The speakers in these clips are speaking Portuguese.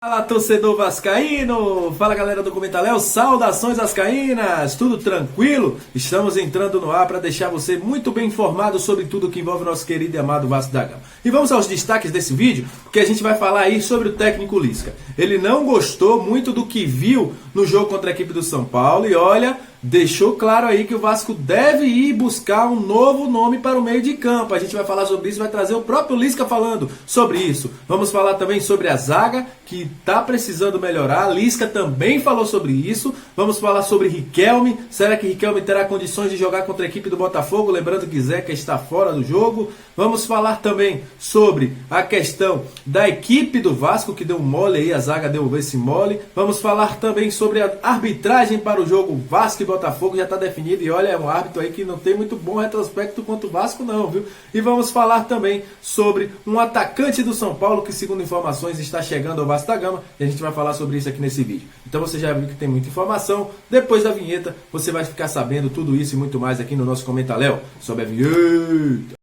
Fala, torcedor vascaíno! Fala, galera do Comentaléu, saudações vascaínas! Tudo tranquilo? Estamos entrando no ar para deixar você muito bem informado sobre tudo que envolve o nosso querido e amado Vasco da Gama. E vamos aos destaques desse vídeo, porque a gente vai falar aí sobre o técnico Lisca. Ele não gostou muito do que viu no jogo contra a equipe do São Paulo e olha, deixou claro aí que o Vasco deve ir buscar um novo nome para o meio de campo. A gente vai falar sobre isso, vai trazer o próprio Lisca falando sobre isso. Vamos falar também sobre a zaga, que está precisando melhorar. A Lisca também falou sobre isso. Vamos falar sobre Riquelme. Será que Riquelme terá condições de jogar contra a equipe do Botafogo? Lembrando que Zeca está fora do jogo. Vamos falar também sobre a questão da equipe do Vasco, que deu um mole aí, a zaga deu esse mole. Vamos falar também sobre a arbitragem para o jogo Vasco e Botafogo, já está definido. E olha, é um árbitro aí que não tem muito bom retrospecto contra o Vasco não, viu? E vamos falar também sobre um atacante do São Paulo que, segundo informações, está chegando ao Vasco da Gama. E a gente vai falar sobre isso aqui nesse vídeo. Então você já viu que tem muita informação. Depois da vinheta, você vai ficar sabendo tudo isso e muito mais aqui no nosso Comentaléu. Sobe a vinheta!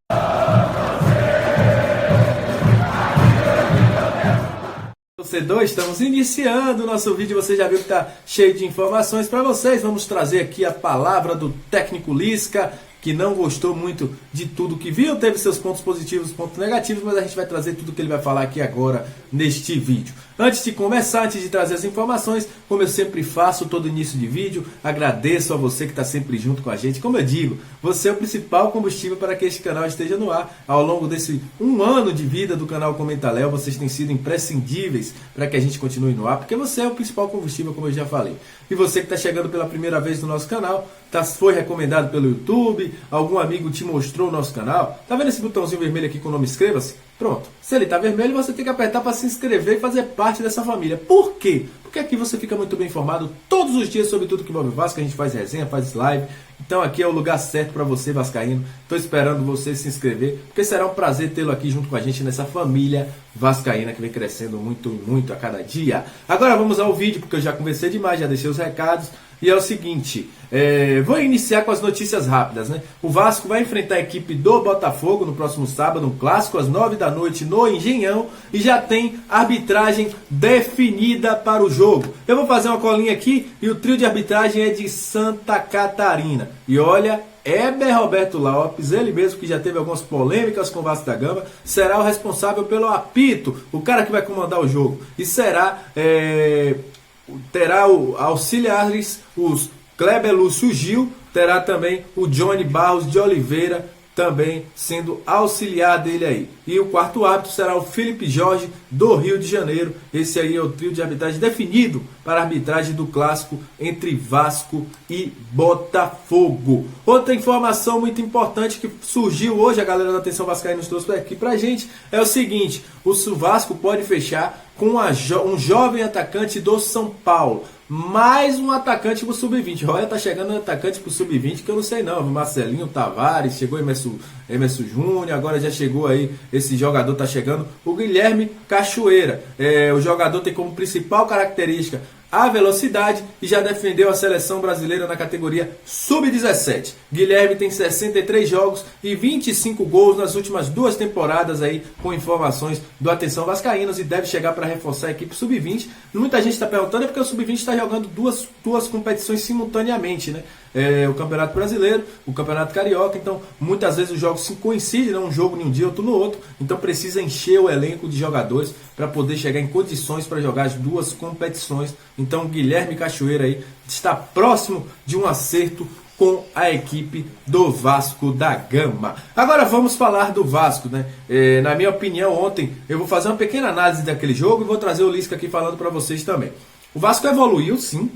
Torcedor, estamos iniciando o nosso vídeo. Você já viu que está cheio de informações para vocês. Vamos trazer aqui a palavra do técnico Lisca, que não gostou muito de tudo que viu, teve seus pontos positivos e pontos negativos, mas a gente vai trazer tudo que ele vai falar aqui agora neste vídeo. Antes de começar, antes de trazer as informações, como eu sempre faço todo início de vídeo, agradeço a você que está sempre junto com a gente. Como eu digo, você é o principal combustível para que este canal esteja no ar. Ao longo desse um ano de vida do canal Comentaléu, vocês têm sido imprescindíveis para que a gente continue no ar, porque você é o principal combustível, como eu já falei. E você que está chegando pela primeira vez no nosso canal, foi recomendado pelo YouTube, algum amigo te mostrou o nosso canal, tá vendo esse botãozinho vermelho aqui com o nome inscreva-se? Pronto, se ele está vermelho, você tem que apertar para se inscrever e fazer parte dessa família. Por quê? Porque aqui você fica muito bem informado todos os dias sobre tudo que envolve o Vasco. A gente faz resenha, faz live. Então aqui é o lugar certo para você, vascaíno. Estou esperando você se inscrever, porque será um prazer tê-lo aqui junto com a gente nessa família vascaína que vem crescendo muito e muito a cada dia. Agora vamos ao vídeo, porque eu já conversei demais, já deixei os recados. E é o seguinte, vou iniciar com as notícias rápidas, né? O Vasco vai enfrentar a equipe do Botafogo no próximo sábado, um clássico às 9 da noite no Engenhão, e já tem arbitragem definida para o jogo. Eu vou fazer uma colinha aqui e o trio de arbitragem é de Santa Catarina. E olha, Heber Roberto Lopes, ele mesmo que já teve algumas polêmicas com o Vasco da Gama, será o responsável pelo apito, o cara que vai comandar o jogo. E terá auxiliares, os Kleber Lúcio Gil, terá também o Johnny Barros de Oliveira, também sendo auxiliar dele aí. E o quarto árbitro será o Felipe Jorge, do Rio de Janeiro. Esse aí é o trio de arbitragem definido para a arbitragem do clássico entre Vasco e Botafogo. Outra informação muito importante que surgiu hoje, a galera da Atenção Vascaína nos trouxe aqui pra gente, é o seguinte: o Vasco pode fechar com um jovem atacante do São Paulo. Mais um atacante pro Sub-20. Olha, tá chegando um atacante pro Sub-20 que eu não sei não. Marcelinho Tavares, chegou Emerson Júnior, agora já chegou aí, esse jogador tá chegando. O Guilherme Cachoeira. O jogador tem como principal característica a velocidade e já defendeu a seleção brasileira na categoria Sub-17. Guilherme tem 63 jogos e 25 gols nas últimas 2 temporadas aí, com informações do Atenção Vascaínos, e deve chegar para reforçar a equipe Sub-20. Muita gente está perguntando, é porque o Sub-20 está jogando duas competições simultaneamente, né? O Campeonato Brasileiro, o Campeonato Carioca, então muitas vezes os jogos se coincidem, né? Um jogo em um dia, outro no outro, então precisa encher o elenco de jogadores para poder chegar em condições para jogar as 2 competições. Então o Guilherme Cachoeira aí está próximo de um acerto com a equipe do Vasco da Gama. Agora vamos falar do Vasco, né? Na minha opinião, ontem eu vou fazer uma pequena análise daquele jogo e vou trazer o Lisca aqui falando para vocês também. O Vasco evoluiu, sim,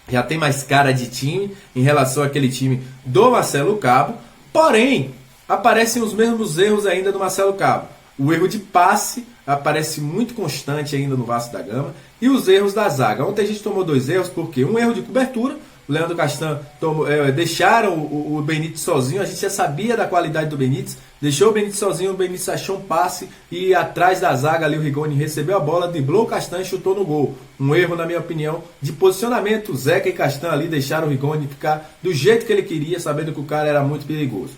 já tem mais cara de time em relação àquele time do Marcelo Cabo, porém aparecem os mesmos erros ainda do Marcelo Cabo. O erro de passe aparece muito constante ainda no Vasco da Gama, e os erros da zaga. Ontem a gente tomou 2 erros, porque um erro de cobertura, o Leandro Castan deixaram o Benítez sozinho, a gente já sabia da qualidade do Benítez, deixou o Benítez sozinho, o Benítez achou um passe e atrás da zaga ali o Rigoni recebeu a bola, driblou o Castan e chutou no gol. Um erro, na minha opinião, de posicionamento. Zeca e Castan ali deixaram o Rigoni ficar do jeito que ele queria, sabendo que o cara era muito perigoso.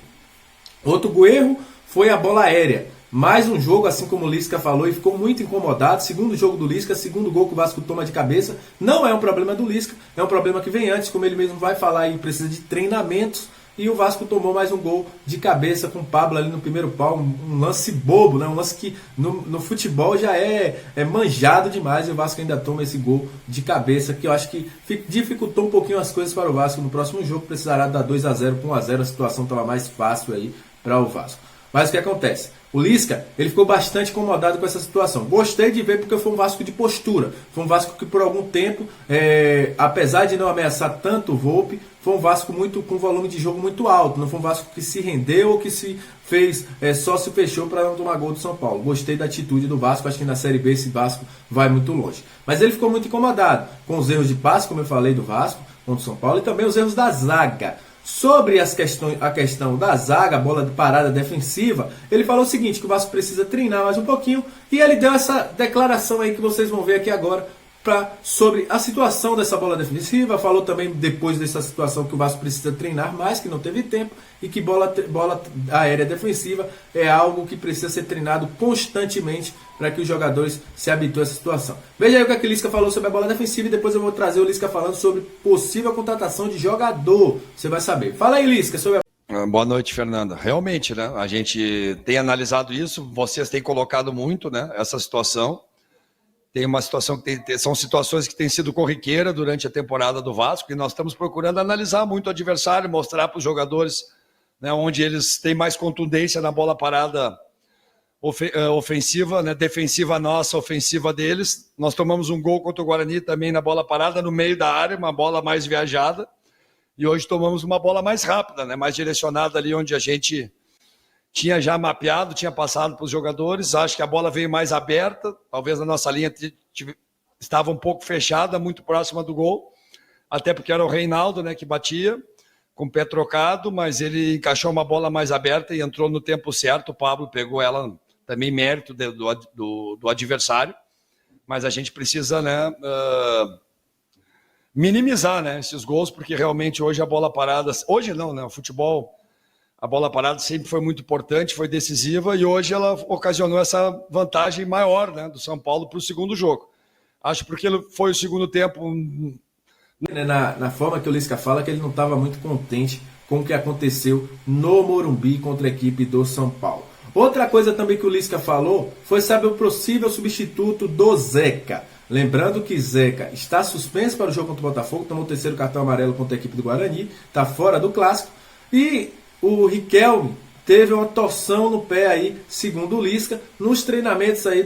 Outro erro foi a bola aérea. mais um jogo, assim como o Lisca falou, e ficou muito incomodado. Segundo jogo do Lisca, segundo gol que o Vasco toma de cabeça. Não é um problema do Lisca, é um problema que vem antes, como ele mesmo vai falar, e precisa de treinamentos. E o Vasco tomou mais um gol de cabeça com o Pablo ali no primeiro pau, um lance bobo, né? Um lance que no futebol já é manjado demais, e o Vasco ainda toma esse gol de cabeça, que eu acho que dificultou um pouquinho as coisas para o Vasco. No próximo jogo precisará dar 2-0 para 1-0, a situação estava mais fácil aí para o Vasco. Mas o que acontece? O Lisca, ele ficou bastante incomodado com essa situação. Gostei de ver porque foi um Vasco de postura. Foi um Vasco que por algum tempo, apesar de não ameaçar tanto o Volpi, foi um Vasco com volume de jogo muito alto. Não foi um Vasco que se rendeu ou que se fez, só se fechou para não tomar gol do São Paulo. Gostei da atitude do Vasco, acho que na Série B esse Vasco vai muito longe. Mas ele ficou muito incomodado com os erros de passe, como eu falei, do Vasco contra o São Paulo, e também os erros da zaga. Sobre a questão da zaga, bola de parada defensiva, ele falou o seguinte, que o Vasco precisa treinar mais um pouquinho, e ele deu essa declaração aí que vocês vão ver aqui agora sobre a situação dessa bola defensiva. Falou também depois dessa situação que o Vasco precisa treinar mais, que não teve tempo, e que bola aérea defensiva é algo que precisa ser treinado constantemente para que os jogadores se habituem a essa situação. Veja aí o que a Lisca falou sobre a bola defensiva, e depois eu vou trazer o Lisca falando sobre possível contratação de jogador. Você vai saber. Fala aí, Lisca, sobre a... Boa noite, Fernanda. Realmente, né? A gente tem analisado isso, vocês têm colocado muito, né, essa situação. Tem uma situação que são situações que têm sido corriqueiras durante a temporada do Vasco, e nós estamos procurando analisar muito o adversário, mostrar para os jogadores, né, onde eles têm mais contundência na bola parada ofensiva, né, defensiva nossa, ofensiva deles. Nós tomamos um gol contra o Guarani também na bola parada, no meio da área, uma bola mais viajada, e hoje tomamos uma bola mais rápida, né, mais direcionada ali onde a gente tinha já mapeado, tinha passado para os jogadores. Acho que a bola veio mais aberta, talvez a nossa linha estava um pouco fechada, muito próxima do gol, até porque era o Reinaldo, né, que batia, com o pé trocado, mas ele encaixou uma bola mais aberta e entrou no tempo certo. O Pablo pegou ela, também mérito do adversário, mas a gente precisa, né, minimizar, né, esses gols, porque realmente hoje a bola parada, hoje não, né, o futebol, a bola parada sempre foi muito importante, foi decisiva, e hoje ela ocasionou essa vantagem maior, né, do São Paulo para o segundo jogo. Acho porque foi o segundo tempo... Na forma que o Lisca fala, que ele não estava muito contente com o que aconteceu no Morumbi contra a equipe do São Paulo. Outra coisa também que o Lisca falou foi sobre o possível substituto do Zeca. Lembrando que Zeca está suspenso para o jogo contra o Botafogo, tomou o terceiro cartão amarelo contra a equipe do Guarani, está fora do clássico, e o Riquelme teve uma torção no pé aí, segundo o Lisca, nos treinamentos aí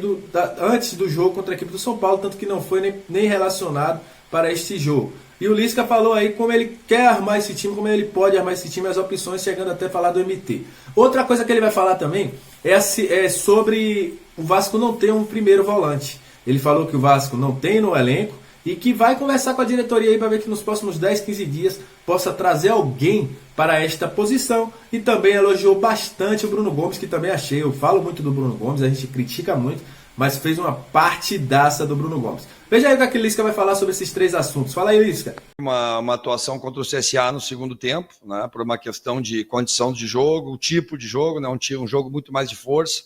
antes do jogo contra a equipe do São Paulo, tanto que não foi nem relacionado para este jogo. E o Lisca falou aí como ele quer armar esse time, como ele pode armar esse time, as opções, chegando até a falar do MT. Outra coisa que ele vai falar também é sobre o Vasco não ter um primeiro volante. Ele falou que o Vasco não tem no elenco e que vai conversar com a diretoria aí para ver que nos próximos 10, 15 dias possa trazer alguém para esta posição. E também elogiou bastante o Bruno Gomes, que também achei, eu falo muito do Bruno Gomes, a gente critica muito, mas fez uma partidaça do Bruno Gomes. Veja aí o que a Lisca vai falar sobre esses três assuntos. Fala aí, Lisca. Uma atuação contra o CSA no segundo tempo, né, por uma questão de condição de jogo, o tipo de jogo, né, um jogo muito mais de força,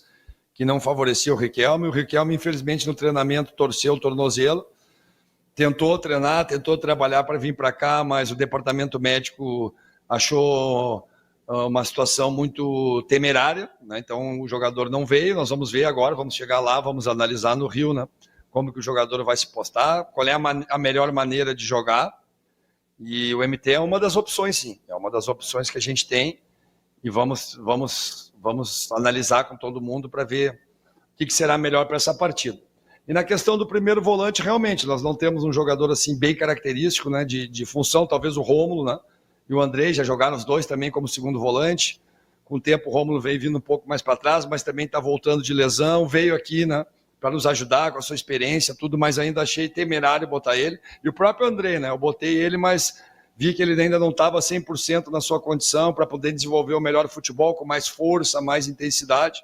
que não favorecia o Riquelme. O Riquelme, infelizmente, no treinamento torceu o tornozelo, tentou treinar, tentou trabalhar para vir para cá, mas o departamento médico achou uma situação muito temerária, né? Então o jogador não veio. Nós vamos ver agora, vamos chegar lá, vamos analisar no Rio, né, como que o jogador vai se postar, qual é a melhor maneira de jogar, e o MT é uma das opções, sim, é uma das opções que a gente tem, e vamos analisar com todo mundo para ver o que será melhor para essa partida. E na questão do primeiro volante, realmente, nós não temos um jogador assim bem característico, né, de função, talvez o Rômulo, né, e o Andrei já jogaram os dois também como segundo volante. Com o tempo o Rômulo veio vindo um pouco mais para trás, mas também está voltando de lesão, veio aqui, né, para nos ajudar com a sua experiência, tudo, mas ainda achei temerário botar ele. E o próprio Andrei, né, eu botei ele, mas vi que ele ainda não estava 100% na sua condição para poder desenvolver o melhor futebol, com mais força, mais intensidade.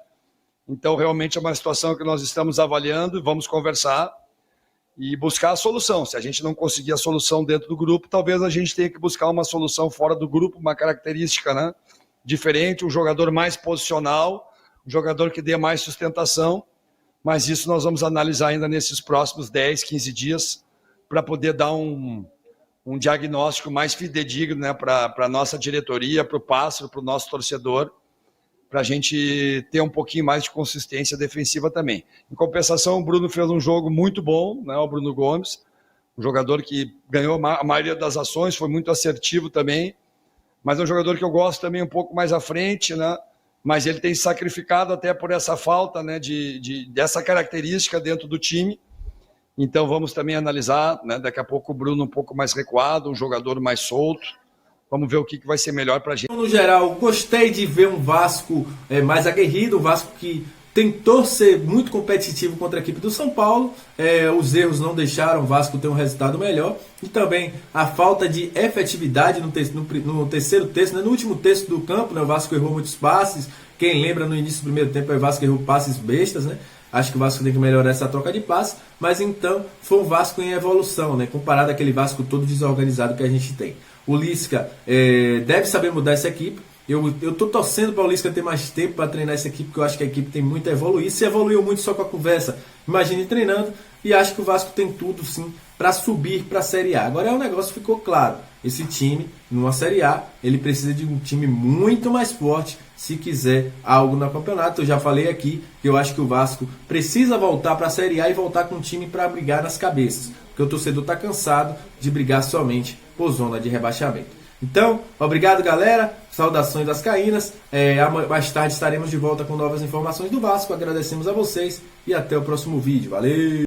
Então, realmente é uma situação que nós estamos avaliando e vamos conversar e buscar a solução. Se a gente não conseguir a solução dentro do grupo, talvez a gente tenha que buscar uma solução fora do grupo, uma característica, né, diferente, um jogador mais posicional, um jogador que dê mais sustentação, mas isso nós vamos analisar ainda nesses próximos 10, 15 dias, para poder dar um diagnóstico mais fidedigno, né, para a nossa diretoria, para o Pássaro, para o nosso torcedor, para a gente ter um pouquinho mais de consistência defensiva também. Em compensação, o Bruno fez um jogo muito bom, né, o Bruno Gomes, um jogador que ganhou a maioria das ações, foi muito assertivo também, mas é um jogador que eu gosto também um pouco mais à frente, né, mas ele tem se sacrificado até por essa falta, né, dessa característica dentro do time. Então vamos também analisar, né, daqui a pouco o Bruno um pouco mais recuado, um jogador mais solto. Vamos ver o que vai ser melhor para a gente. No geral, gostei de ver um Vasco mais aguerrido, um Vasco que tentou ser muito competitivo contra a equipe do São Paulo. Os erros não deixaram o Vasco ter um resultado melhor. E também a falta de efetividade no terceiro terço, né? No último terço do campo, né? O Vasco errou muitos passes. Quem lembra no início do primeiro tempo, o Vasco errou passes bestas, né? Acho que o Vasco tem que melhorar essa troca de passes, mas então foi um Vasco em evolução, né? Comparado àquele Vasco todo desorganizado que a gente tem. O Lisca deve saber mudar essa equipe. Eu tô torcendo para o Lisca ter mais tempo para treinar essa equipe, porque eu acho que a equipe tem muito a evoluir. Se evoluiu muito só com a conversa, imagine treinando. E acho que o Vasco tem tudo sim para subir para a Série A. Agora o negócio ficou claro. Esse time, numa Série A, ele precisa de um time muito mais forte se quiser algo no campeonato. Eu já falei aqui que eu acho que o Vasco precisa voltar para a Série A e voltar com um time para brigar nas cabeças. Porque o torcedor está cansado de brigar somente por zona de rebaixamento. Então, obrigado galera, saudações vascaínas, mais tarde estaremos de volta com novas informações do Vasco, agradecemos a vocês e até o próximo vídeo, valeu!